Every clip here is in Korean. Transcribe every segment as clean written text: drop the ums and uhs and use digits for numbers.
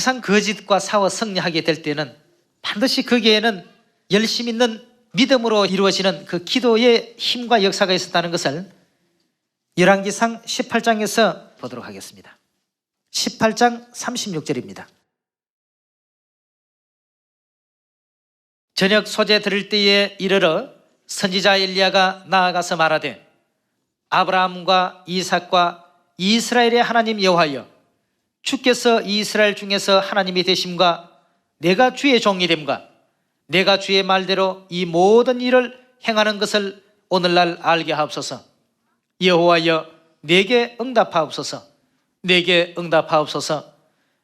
항상 거짓과 싸워 승리하게 될 때는 반드시 거기에는 열심 있는 믿음으로 이루어지는 그 기도의 힘과 역사가 있었다는 것을 열왕기상 18장에서 보도록 하겠습니다. 18장 36절입니다. 저녁 소재 들을 때에 이르러 선지자 엘리야가 나아가서 말하되 아브라함과 이삭과 이스라엘의 하나님 여호와여, 주께서 이스라엘 중에서 하나님이 되심과 내가 주의 종이 됨과 내가 주의 말대로 이 모든 일을 행하는 것을 오늘날 알게 하옵소서. 여호와여, 내게 응답하옵소서. 내게 응답하옵소서.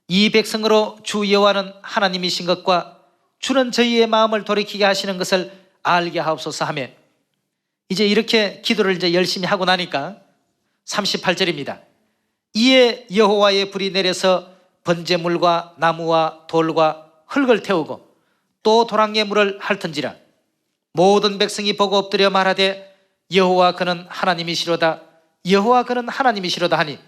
이 백성으로 주 여호와는 하나님이신 것과 주는 저희의 마음을 돌이키게 하시는 것을 알게 하옵소서 하며, 이제 이렇게 기도를 이제 열심히 하고 나니까 38절입니다. 이에 여호와의 불이 내려서 번제물과 나무와 돌과 흙을 태우고 또 도랑의 물을 핥은지라. 모든 백성이 보고 엎드려 말하되 여호와 그는 하나님이시로다. 여호와 그는 하나님이시로다 하니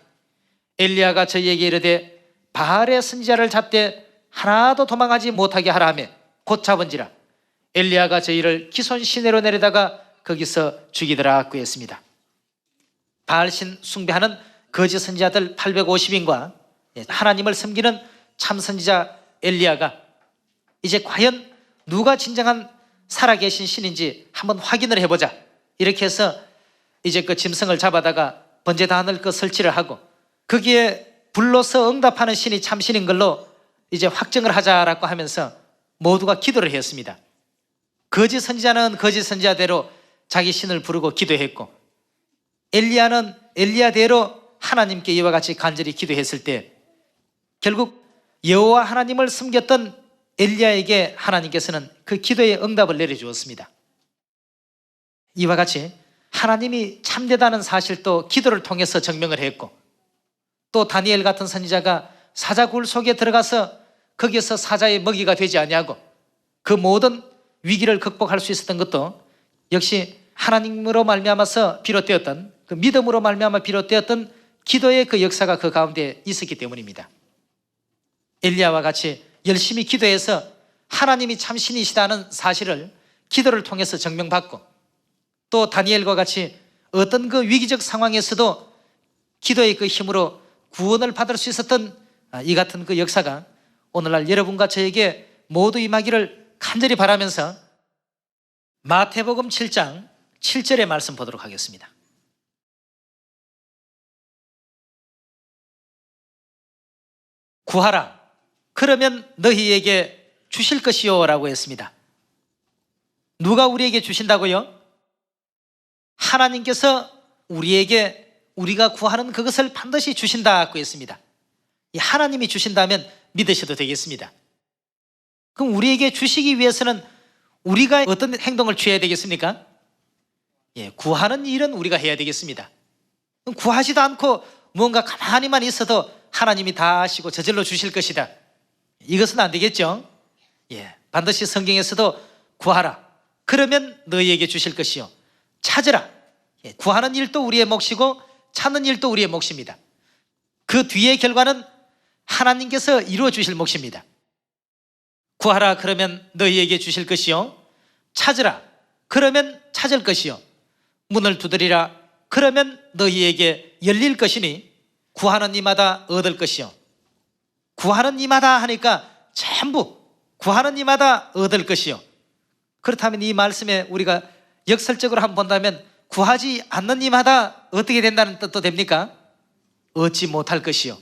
엘리야가 저희에게 이르되 바알의 선지자를 잡되 하나도 도망하지 못하게 하라 하며 곧 잡은지라. 엘리야가 저희를 기손 시내로 내려다가 거기서 죽이더라 그랬습니다. 바알신 숭배하는 거짓 선지자들 850인과 하나님을 섬기는 참 선지자 엘리야가 이제 과연 누가 진정한 살아계신 신인지 한번 확인을 해보자, 이렇게 해서 이제 그 짐승을 잡아다가 번제단을 그 설치를 하고 거기에 불로서 응답하는 신이 참신인 걸로 이제 확정을 하자라고 하면서 모두가 기도를 했습니다. 거짓 선지자는 거짓 선지자대로 자기 신을 부르고 기도했고, 엘리야는 엘리야대로 하나님께 이와 같이 간절히 기도했을 때 결국 여호와 하나님을 섬겼던 엘리야에게 하나님께서는 그 기도의 응답을 내려주었습니다. 이와 같이 하나님이 참되다는 사실도 기도를 통해서 증명을 했고, 또 다니엘 같은 선지자가 사자굴 속에 들어가서 거기서 사자의 먹이가 되지 아니하고 그 모든 위기를 극복할 수 있었던 것도 역시 하나님으로 말미암아서 비롯되었던, 그 믿음으로 말미암아 비롯되었던 기도의 그 역사가 그 가운데 있었기 때문입니다. 엘리야와 같이 열심히 기도해서 하나님이 참신이시다는 사실을 기도를 통해서 증명받고, 또 다니엘과 같이 어떤 그 위기적 상황에서도 기도의 그 힘으로 구원을 받을 수 있었던 이 같은 그 역사가 오늘날 여러분과 저에게 모두 임하기를 간절히 바라면서 마태복음 7장 7절의 말씀 보도록 하겠습니다. 구하라, 그러면 너희에게 주실 것이요 라고 했습니다. 누가 우리에게 주신다고요? 하나님께서 우리에게 우리가 구하는 그것을 반드시 주신다고 했습니다. 이 하나님이 주신다면 믿으셔도 되겠습니다. 그럼 우리에게 주시기 위해서는 우리가 어떤 행동을 취해야 되겠습니까? 구하는 일은 우리가 해야 되겠습니다. 그럼 구하지도 않고 무언가 가만히만 있어도 하나님이 다 아시고 저절로 주실 것이다, 이것은 안 되겠죠. 반드시 성경에서도 구하라, 그러면 너희에게 주실 것이요, 찾으라. 구하는 일도 우리의 몫이고 찾는 일도 우리의 몫입니다. 그 뒤의 결과는 하나님께서 이루어 주실 몫입니다. 구하라, 그러면 너희에게 주실 것이요, 찾으라, 그러면 찾을 것이요, 문을 두드리라, 그러면 너희에게 열릴 것이니 구하는 이마다 얻을 것이요. 구하는 이마다 하니까 전부 구하는 이마다 얻을 것이요. 그렇다면 이 말씀에 우리가 역설적으로 한번 본다면 구하지 않는 이마다 어떻게 된다는 뜻도 됩니까? 얻지 못할 것이요,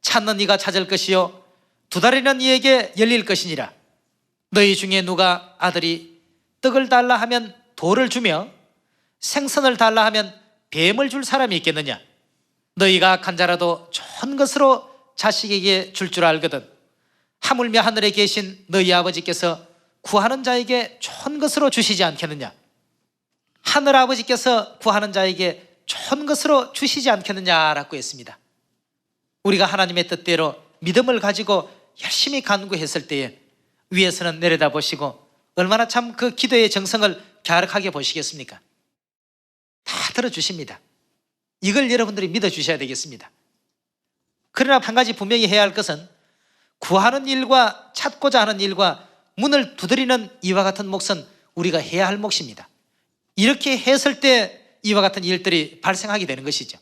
찾는 이가 찾을 것이요, 두드리는 이에게 열릴 것이니라. 너희 중에 누가 아들이 떡을 달라 하면 돌을 주며 생선을 달라 하면 뱀을 줄 사람이 있겠느냐? 너희가 악한 자라도 좋은 것으로 자식에게 줄 알거든 하물며 하늘에 계신 너희 아버지께서 구하는 자에게 좋은 것으로 주시지 않겠느냐? 하늘 아버지께서 구하는 자에게 좋은 것으로 주시지 않겠느냐라고 했습니다. 우리가 하나님의 뜻대로 믿음을 가지고 열심히 간구했을 때에 위에서는 내려다보시고 얼마나 참 그 기도의 정성을 갸륵하게 보시겠습니까? 다 들어주십니다. 이걸 여러분들이 믿어주셔야 되겠습니다. 그러나 한 가지 분명히 해야 할 것은 구하는 일과 찾고자 하는 일과 문을 두드리는 이와 같은 몫은 우리가 해야 할 몫입니다. 이렇게 했을 때 이와 같은 일들이 발생하게 되는 것이죠.